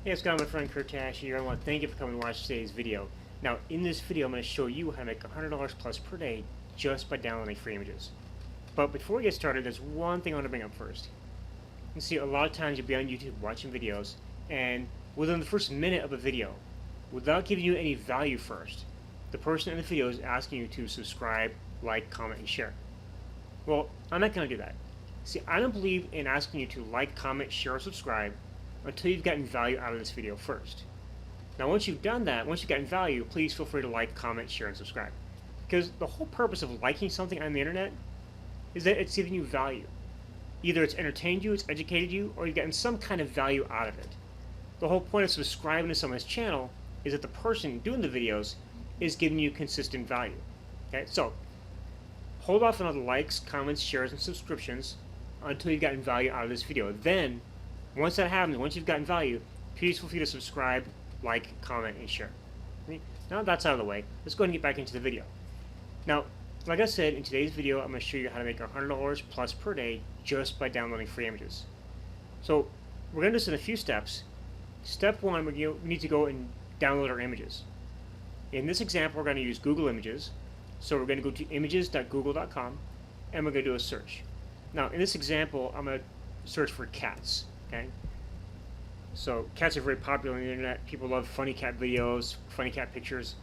Hey, it's my friend Tasche here. I want to thank you for coming to watch today's video. Now, in this video, I'm going to show you how to make $100 plus per day just by downloading free images. But before we get started, there's one thing I want to bring up first. You see, a lot of times you'll be on YouTube watching videos, and within the first minute of a video, without giving you any value first, the person in the video is asking you to subscribe, like, comment, and share. Well, I'm not going to do that. See, I don't believe in asking you to like, comment, share, or subscribe until you've gotten value out of this video first. Now, once you've done that, once you've gotten value, please feel free to like, comment, share, and subscribe. Because the whole purpose of liking something on the internet is that it's giving you value. Either it's entertained you, it's educated you, or you've gotten some kind of value out of it. The whole point of subscribing to someone's channel is that the person doing the videos is giving you consistent value. Okay, so hold off on all the likes, comments, shares, and subscriptions until you've gotten value out of this video. Then, once that happens, once you've gotten value, please feel free to subscribe, like, comment, and share. Okay? Now that's out of the way, let's go ahead and get back into the video. Now, like I said, in today's video, I'm going to show you how to make $100 plus per day just by downloading free images. So, we're going to do this in a few steps. Step one, we need to go and download our images. In this example, we're going to use Google Images. So we're going to go to images.google.com, and we're going to do a search. Now, in this example, I'm going to search for cats. Okay, so cats are very popular on the internet. People love funny cat videos, funny cat pictures.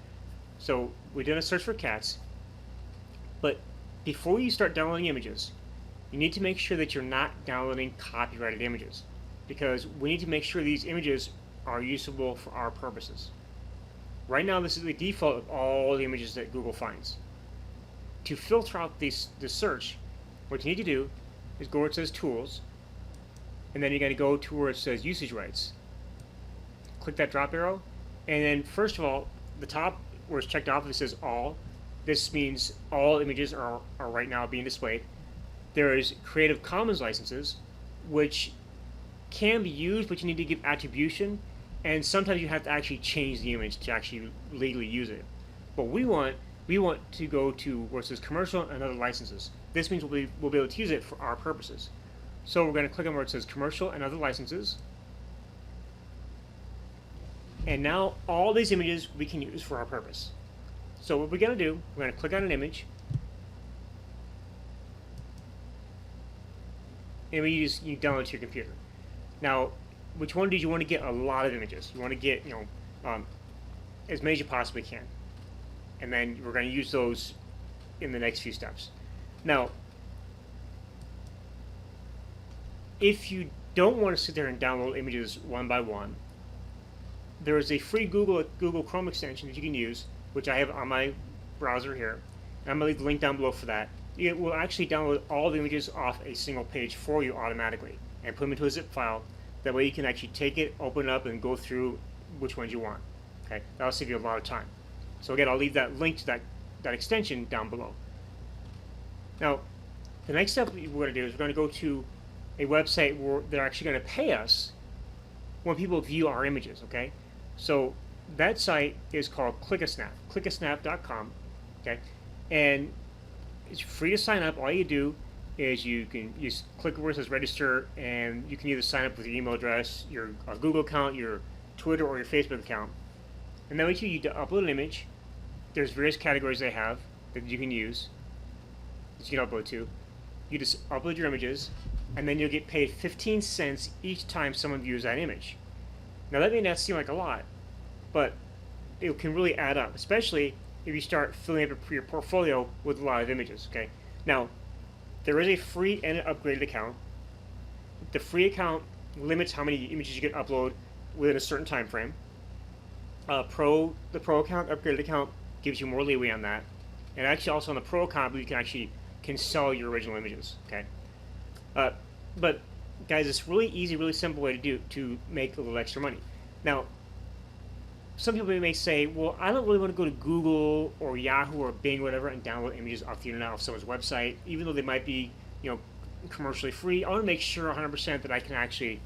So we're doing a search for cats. But before you start downloading images, you need to make sure that you're not downloading copyrighted images, because we need to make sure these images are usable for our purposes. Right now, this is the default of all the images that Google finds. To filter out this search, what you need to do is go where it says Tools, and then you're going to go to where it says Usage Rights. Click that drop arrow, and then first of all, the top where it's checked off, it says All. This means all images are right now being displayed. There is Creative Commons licenses, which can be used, but you need to give attribution, and sometimes you have to actually change the image to actually legally use it. But we want to go to where it says Commercial and Other Licenses. This means we'll be able to use it for our purposes. So we're going to click on where it says Commercial and Other Licenses. And now all these images we can use for our purpose. So what we're going to do, we're going to click on an image. And you download it to your computer. Now, which one do you want to get a lot of images? You want to get, as many as you possibly can. And then we're going to use those in the next few steps. Now, if you don't want to sit there and download images one by one, there is a free Google Chrome extension that you can use, which I have on my browser here. And I'm going to leave the link down below for that. It will actually download all the images off a single page for you automatically and put them into a zip file. That way you can actually take it, open it up, and go through which ones you want. Okay, that'll save you a lot of time. So again, I'll leave that link to that extension down below. Now, the next step we're going to do is we're going to go to a website where they're actually going to pay us when people view our images. Okay, so that site is called Clickasnap, clickasnap.com. Okay, and it's free to sign up. All you do is you just click where it says register, and you can either sign up with your email address, your Google account, your Twitter, or your Facebook account. And then you need to upload an image. There's various categories they have that you can use, that you can upload to. You just upload your images, and then you'll get paid 15 cents each time someone views that image. Now that may not seem like a lot, but it can really add up, especially if you start filling up your portfolio with a lot of images. Okay. Now, there is a free and an upgraded account. The free account limits how many images you can upload within a certain time frame. The pro account, upgraded account, gives you more leeway on that. And actually, also on the pro account, you can sell your original images. Okay. But guys, it's really easy, really simple way to make a little extra money. Now, some people may say, well, I don't really want to go to Google or Yahoo or Bing, whatever, and download images off the internet, off someone's website, even though they might be, commercially free. I want to make sure 100% that I can actually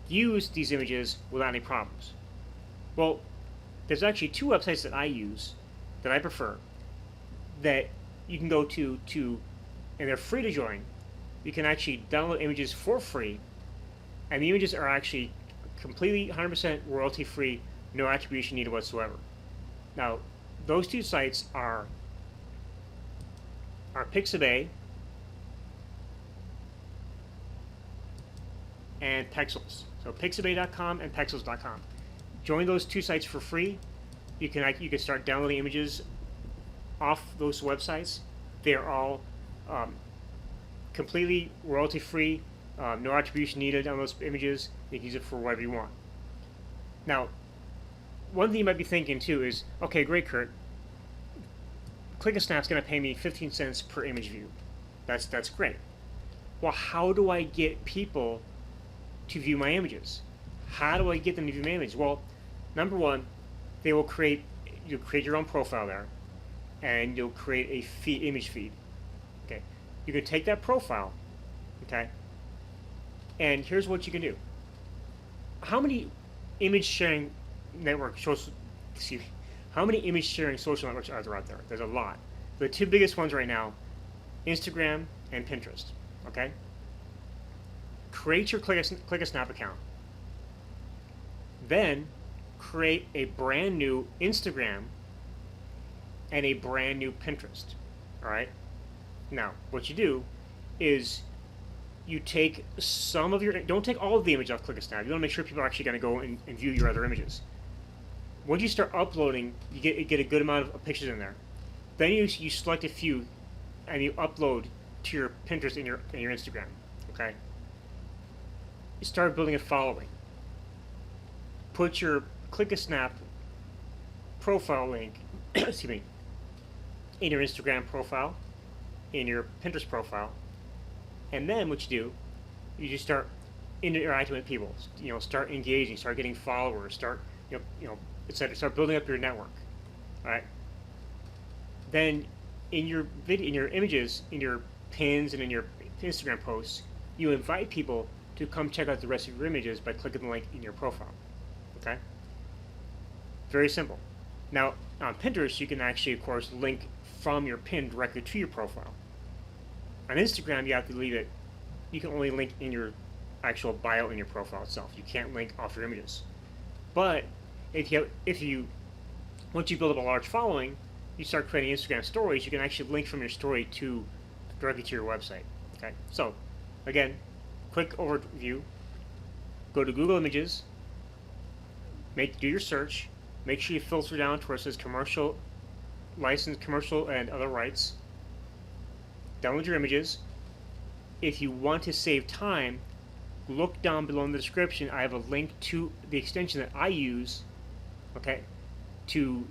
use these images without any problems. Well, there's actually two websites that I use, that I prefer, that you can go to, and they're free to join. You can actually download images for free, and the images are actually completely 100% royalty free, no attribution needed whatsoever. Now, those two sites are Pixabay and Pexels. So pixabay.com and pexels.com. Join those two sites for free. You can start downloading images off those websites. They are all completely royalty free, no attribution needed on those images. You can use it for whatever you want. Now, one thing you might be thinking too is, okay, great, Kurt. Click-a-Snap's going to pay me 15 cents per image view. That's great. Well, how do I get people to view my images? How do I get them to view my image? Well, number one, you'll create your own profile there, and you'll create a image feed. Okay, you can take that profile, okay, and here's what you can do. How many image sharing how many image sharing social networks are there out there? There's a lot. The two biggest ones right now, Instagram and Pinterest. Okay, create your Click-a-Snap account. Then create a brand new Instagram and a brand new Pinterest. All right. Now, what you do is you take some of your, don't take all of the image off Click-a-Snap. You want to make sure people are actually going to go and view your other images. Once you start uploading, you get a good amount of pictures in there. Then you select a few and you upload to your Pinterest and your Instagram. Okay. You start building a following. Put your Click-a-Snap profile link, excuse me, in your Instagram profile, in your Pinterest profile, and then what you do, you just start interacting with people. Start engaging, start getting followers, start etc. Start building up your network. All right. Then in your images, in your pins, and in your Instagram posts, you invite people to come check out the rest of your images by clicking the link in your profile. Okay. Very simple. Now on Pinterest, you can actually, of course, link from your pin directly to your profile. On Instagram, you have to leave it. You can only link in your actual bio in your profile itself. You can't link off your images. But once you build up a large following, you start creating Instagram stories. You can actually link from your story directly to your website. Okay. So, again, quick overview. Go to Google Images. Do your search. Make sure you filter down to where it says commercial, licensed commercial, and other rights. Download your images. If you want to save time, look down below in the description. I have a link to the extension that I use, okay, to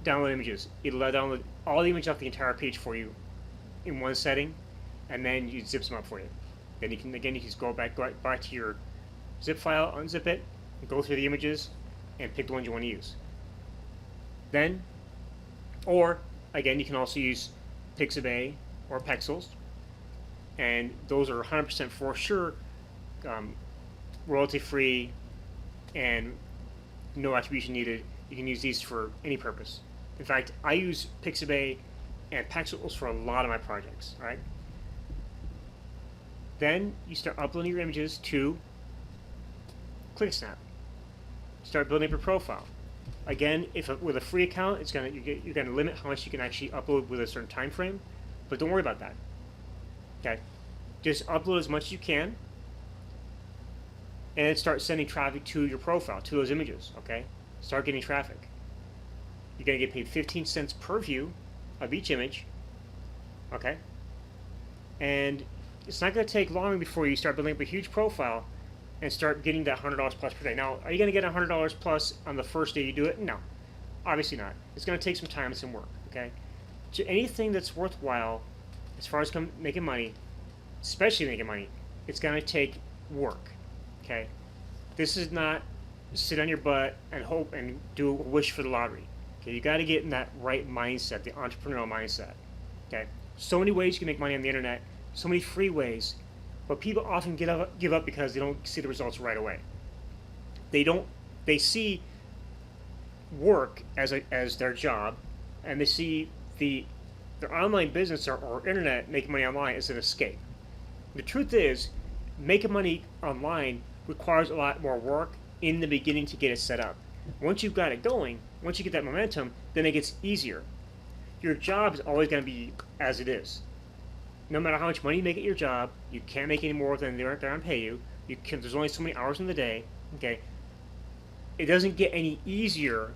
download images. It'll download all the images off the entire page for you in one setting, and then you zips them up for you. Then you can just go back to your zip file, unzip it, go through the images, and pick the ones you want to use. Then, or again, you can also use Pixabay or Pexels, and those are 100% for sure royalty free and no attribution needed. You can use these for any purpose. In fact, I use Pixabay and Pexels for a lot of my projects. All right. Then you start uploading your images to Click-a-Snap. Start building up your profile. Again, with a free account, you're gonna limit how much you can actually upload with a certain time frame, but don't worry about that. Okay, just upload as much as you can, and then start sending traffic to your profile, to those images. Okay, start getting traffic. You're gonna get paid 15 cents per view of each image. Okay, and it's not gonna take long before you start building up a huge profile and start getting that $100 plus per day. Now, are you going to get $100 plus on the first day you do it? No, obviously not. It's going to take some time and some work. Okay, so anything that's worthwhile, as far as making money, especially making money, it's going to take work. Okay, this is not sit on your butt and hope and do a wish for the lottery. Okay, you got to get in that right mindset, the entrepreneurial mindset. Okay, so many ways you can make money on the internet, so many free ways. But people often give up because they don't see the results right away. They see work as their job, and they see their online business or internet, making money online, as an escape. The truth is, making money online requires a lot more work in the beginning to get it set up. Once you've got it going, once you get that momentum, then it gets easier. Your job is always going to be as it is. No matter how much money you make at your job, you can't make any more than they're going to pay you. There's only so many hours in the day. Okay, it doesn't get any easier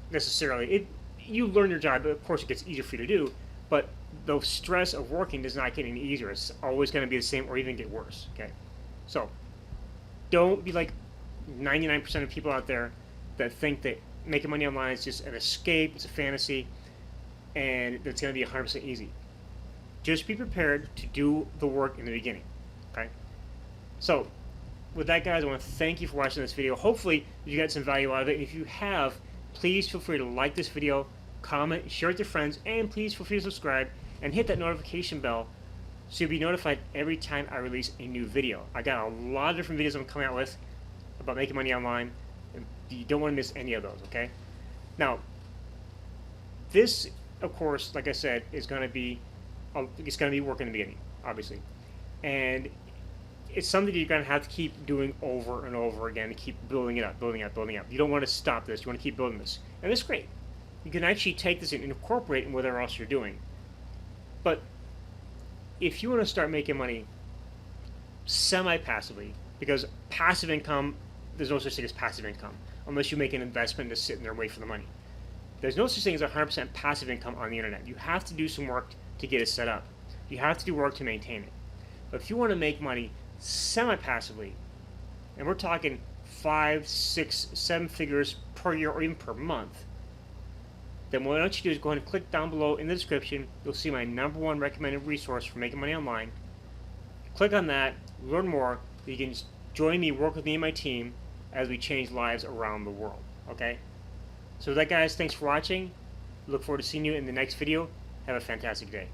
necessarily. You learn your job, of course, it gets easier for you to do, but the stress of working does not get any easier. It's always going to be the same, or even get worse. Okay, so don't be like 99% of people out there that think that making money online is just an escape, it's a fantasy, and it's going to be 100% easy. Just be prepared to do the work in the beginning. Okay, so with that, guys, I want to thank you for watching this video. Hopefully you got some value out of it. If you have, please feel free to like this video, comment, share it with your friends, and please feel free to subscribe and hit that notification bell so you'll be notified every time I release a new video. I got a lot of different videos I'm coming out with about making money online, and you don't want to miss any of those, okay? Now, this, of course, like I said, is going to be work in the beginning, obviously, and it's something you're going to have to keep doing over and over again to keep building it up, building up, building up. You don't want to stop this. You want to keep building this. And it's great. You can actually take this and incorporate it in whatever else you're doing. But if you want to start making money semi-passively, because passive income, there's no such thing as passive income unless you make an investment to sit in there and wait for the money. There's no such thing as 100% passive income on the internet. You have to do some work to get it set up. You have to do work to maintain it. But if you want to make money semi-passively, and we're talking 5, 6, 7 figures per year or even per month, then what I want you to do is go ahead and click down below in the description. You'll see my #1 recommended resource for making money online. Click on that, learn more. You can join me, work with me and my team as we change lives around the world. Okay? So with that, guys, thanks for watching. Look forward to seeing you in the next video. Have a fantastic day.